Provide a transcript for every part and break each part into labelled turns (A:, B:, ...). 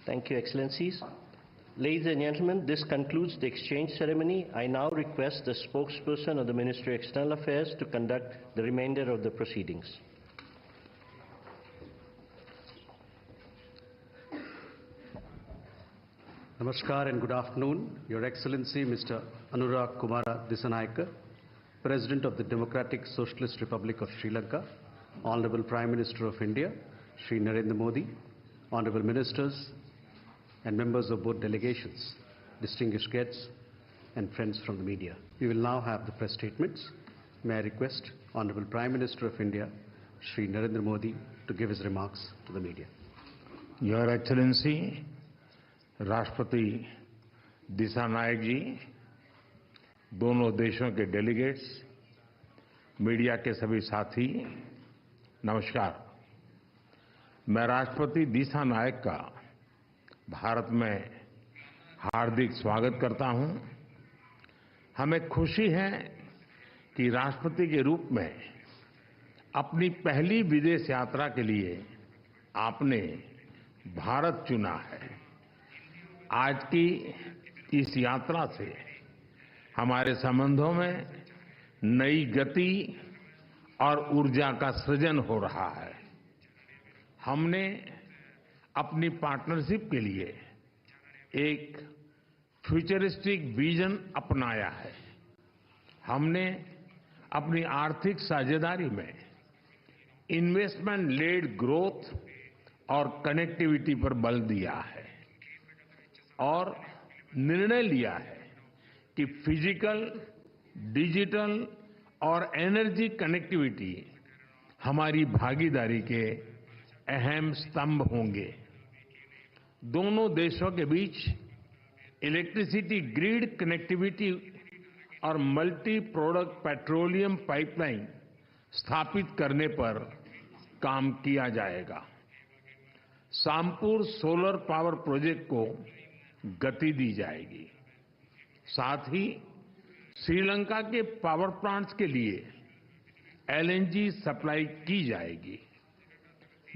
A: Thank you, Excellencies. Ladies and gentlemen, this concludes the exchange ceremony. I now request the spokesperson of the Ministry of External Affairs to conduct the remainder of the proceedings.
B: Namaskar and good afternoon, Your Excellency Mr. Anurag Kumara Dissanayake, President of the Democratic Socialist Republic of Sri Lanka, Honorable Prime Minister of India, Shri Narendra Modi, Honorable Ministers and members of both delegations, distinguished guests and friends from the media. We will now have the press statements. May I request Honorable Prime Minister of India, Shri Narendra Modi, to give his remarks to the media.
C: Your Excellency, राष्ट्रपति दिशानायक जी, दोनों देशों के delegates, media के सभी साथी, नमस्कार। मैं राष्ट्रपति दिशानायक का भारत में हार्दिक स्वागत करता हूं। हमें खुशी है कि राष्ट्रपति के रूप में अपनी पहली विदेश यात्रा के लिए आपने भारत चुना है। आज की इस यात्रा से हमारे संबंधों में नई गति और ऊर्जा का सृजन हो रहा है। हमने अपनी पार्टनरशिप के लिए एक फ्यूचरिस्टिक विजन अपनाया है। हमने अपनी आर्थिक साझेदारी में इन्वेस्टमेंट लेड ग्रोथ और कनेक्टिविटी पर बल दिया है और निर्णय लिया है कि फिजिकल, डिजिटल और एनर्जी कनेक्टिविटी हमारी भागीदारी के अहम स्तंभ होंगे। दोनों देशों के बीच इलेक्ट्रिसिटी ग्रिड कनेक्टिविटी और मल्टी प्रोडक्ट पेट्रोलियम पाइपलाइन स्थापित करने पर काम किया जाएगा। सामपुर सोलर पावर प्रोजेक्ट को गति दी जाएगी। साथ ही श्रीलंका के पावर प्लांट्स के लिए एलएनजी सप्लाई की जाएगी।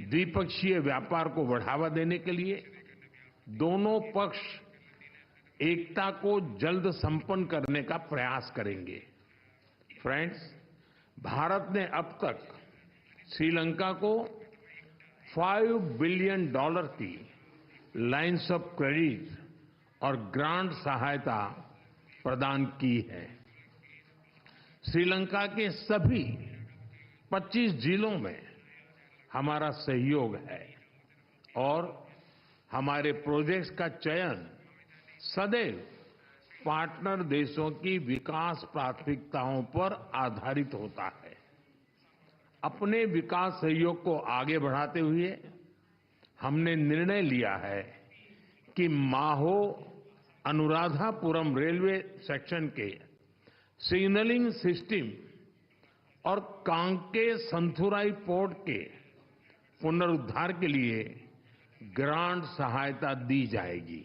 C: द्विपक्षीय व्यापार को बढ़ावा देने के लिए दोनों पक्ष एकता को जल्द संपन्न करने का प्रयास करेंगे। फ्रेंड्स, भारत ने अब तक श्रीलंका को $5 बिलियन की लाइन्स ऑफ क्रेडिट और ग्रांट सहायता प्रदान की है। श्रीलंका के सभी 25 जिलों में हमारा सहयोग है और हमारे प्रोजेक्ट्स का चयन सदैव पार्टनर देशों की विकास प्राथमिकताओं पर आधारित होता है। अपने विकास सहयोग को आगे बढ़ाते हुए हमने निर्णय लिया है कि माहो अनुराधापुरम रेलवे सेक्शन के सिग्नलिंग सिस्टम और कांके संथुराई पोर्ट के पुनरुद्धार के लिए ग्रांट सहायता दी जाएगी।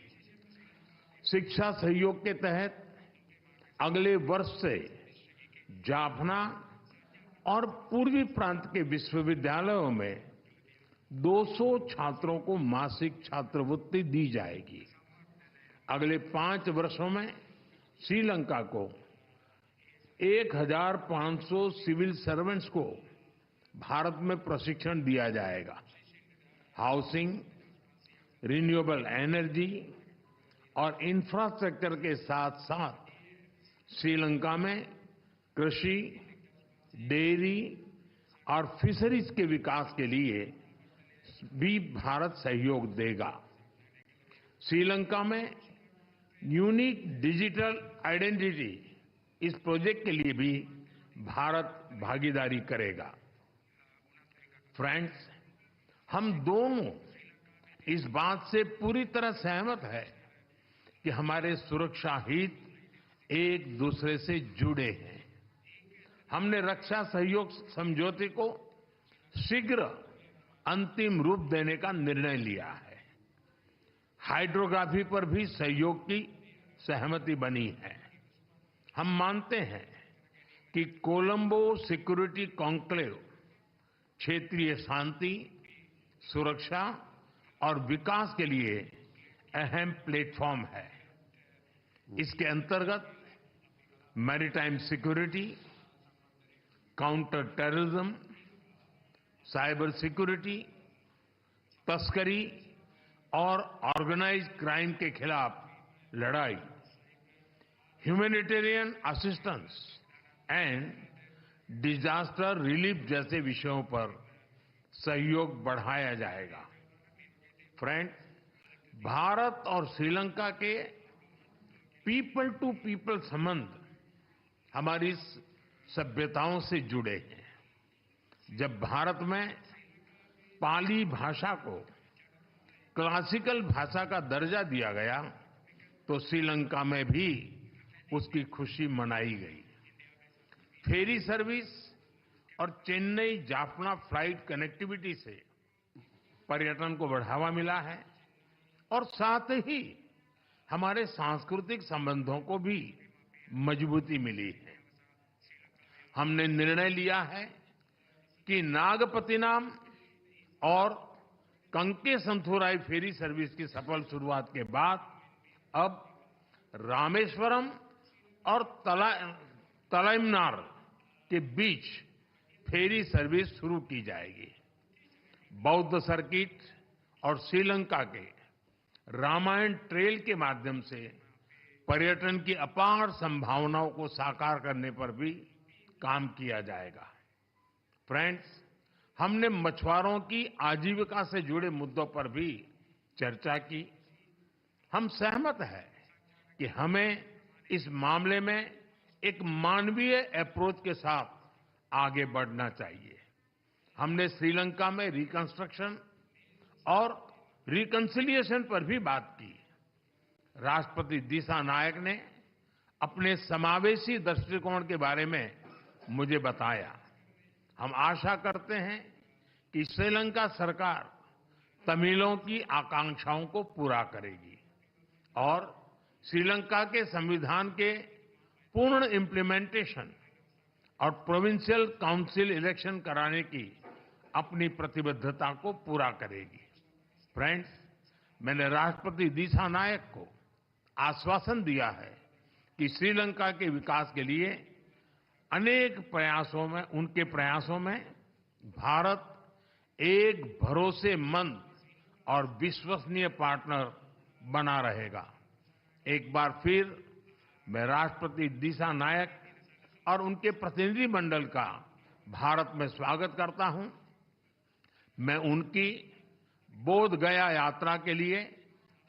C: शिक्षा सहयोग के तहत अगले वर्ष से जाफना और पूर्वी प्रांत के विश्वविद्यालयों में 200 छात्रों को मासिक छात्रवृत्ति दी जाएगी। अगले 5 वर्षों में श्रीलंका को 1500 सिविल सर्वेंट्स को भारत में प्रशिक्षण दिया जाएगा। हाउसिंग, रिन्यूएबल एनर्जी और इंफ्रास्ट्रक्चर के साथ साथ श्रीलंका में कृषि, डेयरी और फिशरीज के विकास के लिए भी भारत सहयोग देगा। श्रीलंका में यूनिक डिजिटल आइडेंटिटी, इस प्रोजेक्ट के लिए भी भारत भागीदारी करेगा। फ्रेंड्स, हम दोनों इस बात से पूरी तरह सहमत हैं कि हमारे सुरक्षा हित एक दूसरे से जुड़े हैं। हमने रक्षा सहयोग समझौते को शीघ्र अंतिम रूप देने का निर्णय लिया है। हाइड्रोग्राफी पर भी सहयोग की सहमति बनी है। हम मानते हैं कि कोलंबो सिक्योरिटी कॉन्क्लेव क्षेत्रीय शांति, सुरक्षा और विकास के लिए अहम प्लेटफॉर्म है। इसके अंतर्गत maritime security, counter terrorism, cyber security, तस्करी और ऑर्गेनाइज्ड क्राइम के खिलाफ लड़ाई, humanitarian assistance and disaster relief जैसे विषयों पर सहयोग बढ़ाया जाएगा। फ्रेंड, भारत और श्रीलंका के पीपल टू पीपल संबंध हमारी सभ्यताओं से जुड़े हैं। जब भारत में पाली भाषा को क्लासिकल भाषा का दर्जा दिया गया तो श्रीलंका में भी उसकी खुशी मनाई गई। फेरी सर्विस और चेन्नई जाफना फ्लाइट कनेक्टिविटी से पर्यटन को बढ़ावा मिला है और साथ ही हमारे सांस्कृतिक संबंधों को भी मजबूती मिली है। हमने निर्णय लिया है कि नागपतिनाम और कंके संथुराई फेरी सर्विस की सफल शुरुआत के बाद अब रामेश्वरम और तलाइमनार के बीच फेरी सर्विस शुरू की जाएगी। बौद्ध सर्किट और श्रीलंका के रामायण ट्रेल के माध्यम से पर्यटन की अपार संभावनाओं को साकार करने पर भी काम किया जाएगा। फ्रेंड्स, हमने मछुआरों की आजीविका से जुड़े मुद्दों पर भी चर्चा की। हम सहमत हैं कि हमें इस मामले में एक मानवीय अप्रोच के साथ आगे बढ़ना चाहिए। हमने श्रीलंका में रिकंस्ट्रक्शन और रिकंसिलिएशन पर भी बात की। राष्ट्रपति दिशा नायक ने अपने समावेशी दृष्टिकोण के बारे में मुझे बताया। हम आशा करते हैं कि श्रीलंका सरकार तमिलों की आकांक्षाओं को पूरा करेगी और श्रीलंका के संविधान के पूर्ण इम्प्लीमेंटेशन और प्रोविंशियल काउंसिल इलेक्शन कराने की अपनी प्रतिबद्धता को पूरा करेगी। फ्रेंड्स, मैंने राष्ट्रपति दिशा नायक को आश्वासन दिया है कि श्रीलंका के विकास के लिए उनके प्रयासों में भारत एक भरोसेमंद और विश्वसनीय पार्टनर बना रहेगा। एक बार फिर मैं राष्ट्रपति दिशा नायक और उनके प्रतिनिधि मंडल का भारत में स्वागत करता हूं। मैं उनकी बोध गया यात्रा के लिए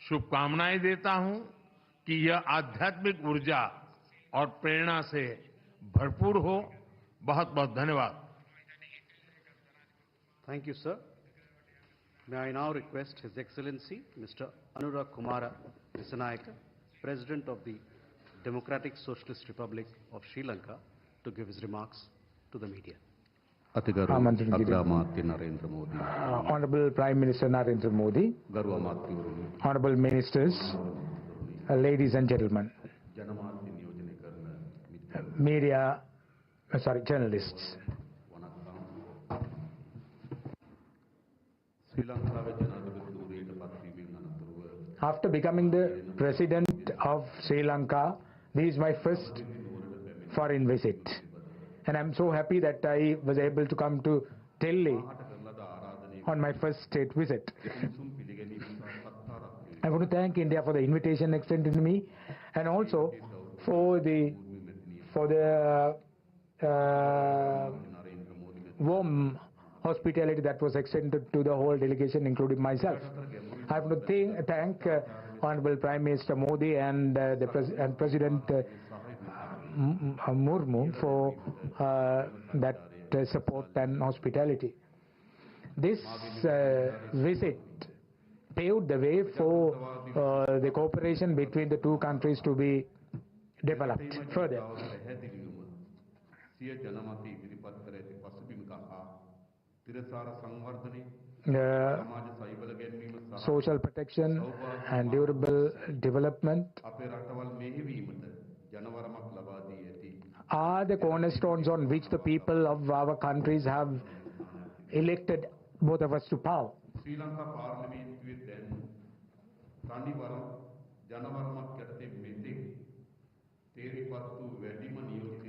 C: शुभकामनाएं देता हूं कि यह आध्यात्मिक ऊर्जा और प्रेरणा से भरपूर हो। बहुत बहुत धन्यवाद।
B: Thank you, sir. May I now request His Excellency Mr. Anurag Kumara Dissanayake, President of the Democratic Socialist Republic of Sri Lanka, to give his remarks to the media.
D: Honorable Prime Minister Narendra Modi, Honorable Ministers, ladies and gentlemen, journalists. After becoming the President of Sri Lanka, this is my first foreign visit. And I'm so happy that I was able to come to Delhi on my first state visit. I want to thank India for the invitation extended to me, and also for the warm hospitality that was extended to the whole delegation, including myself. I want to thank Honorable Prime Minister Modi and President Murmu for that support and hospitality. This visit paved the way for the cooperation between the two countries to be developed further. Social protection and durable development are the cornerstones on which the people of our countries have elected both of us to power.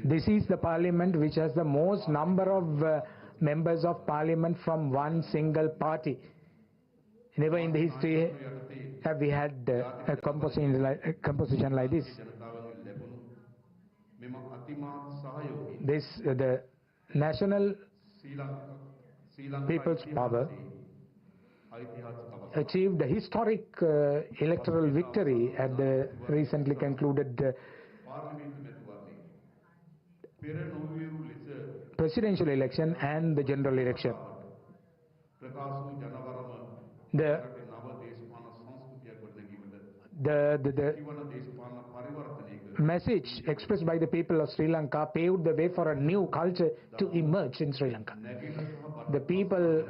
D: This is the parliament which has the most number of members of parliament from one single party. Never in the history have we had a composition like this. The national people's power achieved a historic electoral victory at the recently concluded presidential election and the general election. The message expressed by the people of Sri Lanka paved the way for a new culture to emerge in Sri Lanka. The people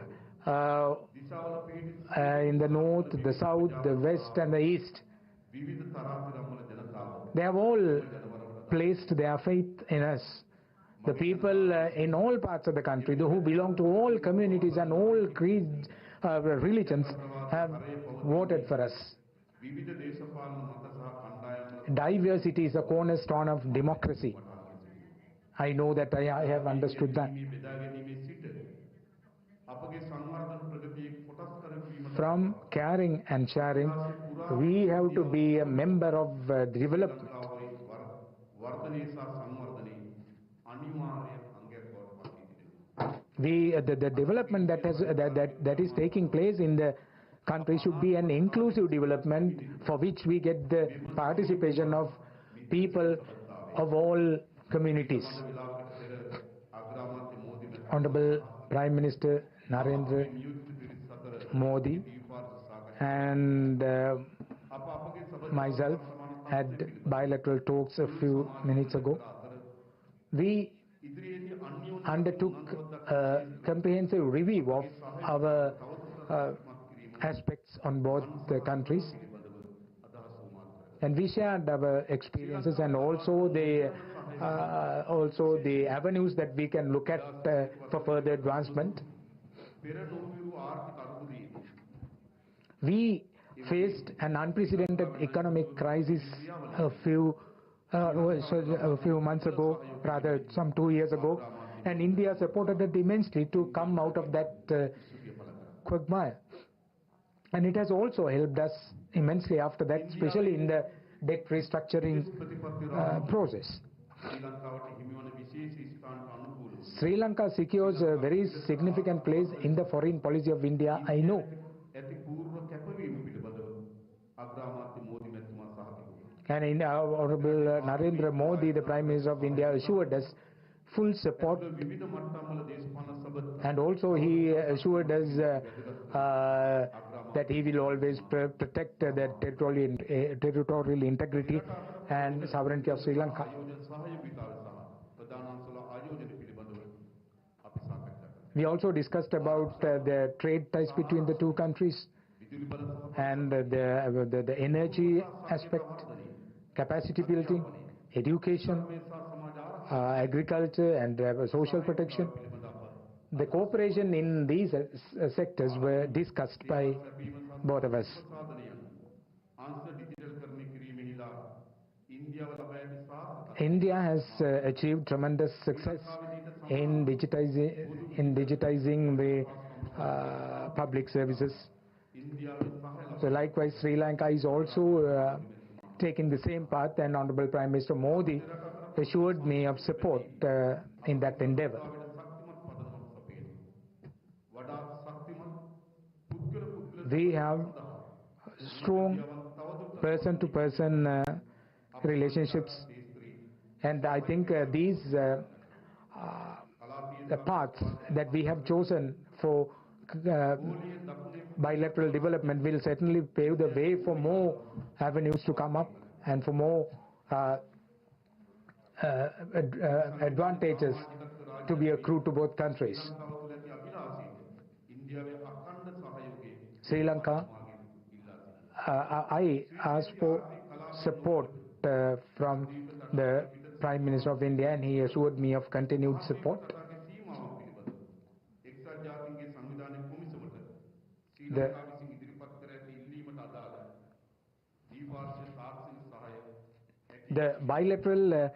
D: in the north, the south, the west and the east, they have all placed their faith in us. The people in all parts of the country, who belong to all communities and all creeds, religions, have voted for us. Diversity is a cornerstone of democracy. I know that I have understood that. From caring and sharing, we have to be a member of development. The development that is taking place in the country should be an inclusive development for which we get the participation of people of all communities. Honorable Prime Minister Narendra Modi and myself had bilateral talks a few minutes ago. We undertook a comprehensive review of our aspects on both the countries, and we shared our experiences and also the avenues that we can look at for further advancement. We faced an unprecedented economic crisis a few months ago, rather some 2 years ago, and India supported it immensely to come out of that quagmire. And it has also helped us immensely after that, especially in the debt restructuring process. Sri Lanka secures a very significant place in the foreign policy of India, I know. And in Honorable Narendra Modi, the Prime Minister of India, assured us full support, and also he assured us that he will always protect the territorial integrity and sovereignty of Sri Lanka. We also discussed about the trade ties between the two countries and the energy aspect, capacity building, education, agriculture and social protection. The cooperation in these sectors were discussed by both of us. India has achieved tremendous success in digitizing the public services. So likewise, Sri Lanka is also taking the same path, and Honorable Prime Minister Modi assured me of support in that endeavor. We have strong person-to-person relationships, and I think these the paths that we have chosen for bilateral development will certainly pave the way for more avenues to come up and for more advantages to be accrued to both countries. Sri Lanka, I asked for support from the Prime Minister of India, and he assured me of continued support. the bilateral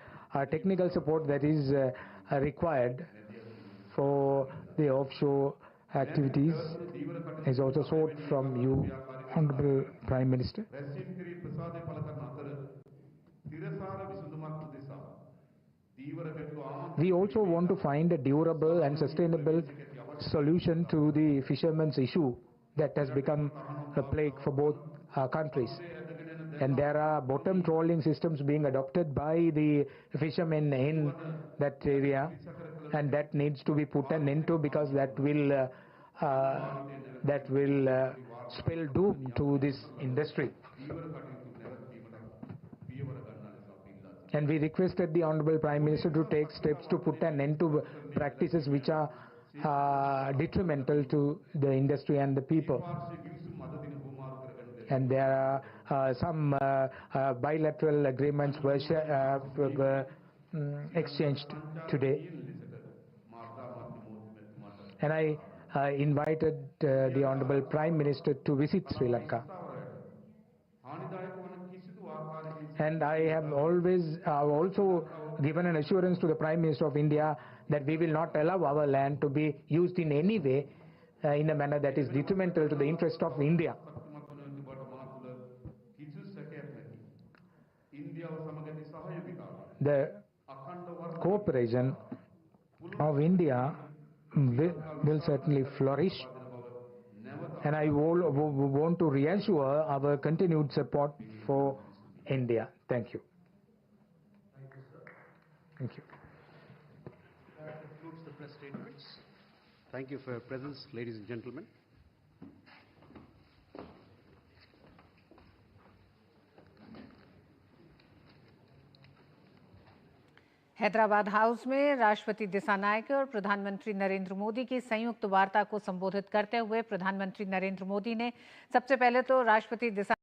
D: technical support that is required for the offshore activities is also sought from you, Honorable Prime Minister. We also want to find a durable and sustainable solution to the fishermen's issue that has become a plague for both countries. And there are bottom trawling systems being adopted by the fishermen in that area, and that needs to be put an end to, because that will spell doom to this industry. And we requested the Honorable Prime Minister to take steps to put an end to practices which are detrimental to the industry and the people. And there are some bilateral agreements were exchanged today. And I invited the Honorable Prime Minister to visit Sri Lanka. And I have also given an assurance to the Prime Minister of India that we will not allow our land to be used in any way in a manner that is detrimental to the interest of India. The cooperation of India will certainly flourish, and I want to reassure our continued support for India. Thank you. Thank you.
B: That concludes the press statements. Thank you for your presence, ladies and gentlemen.
E: Hyderabad house में राष्ट्रपति दिसानायक और प्रधानमंत्री नरेंद्र मोदी की संयुक्त वार्ता को संबोधित करते हुए प्रधानमंत्री नरेंद्र मोदी ने सबसे पहले तो राष्ट्रपति दिसा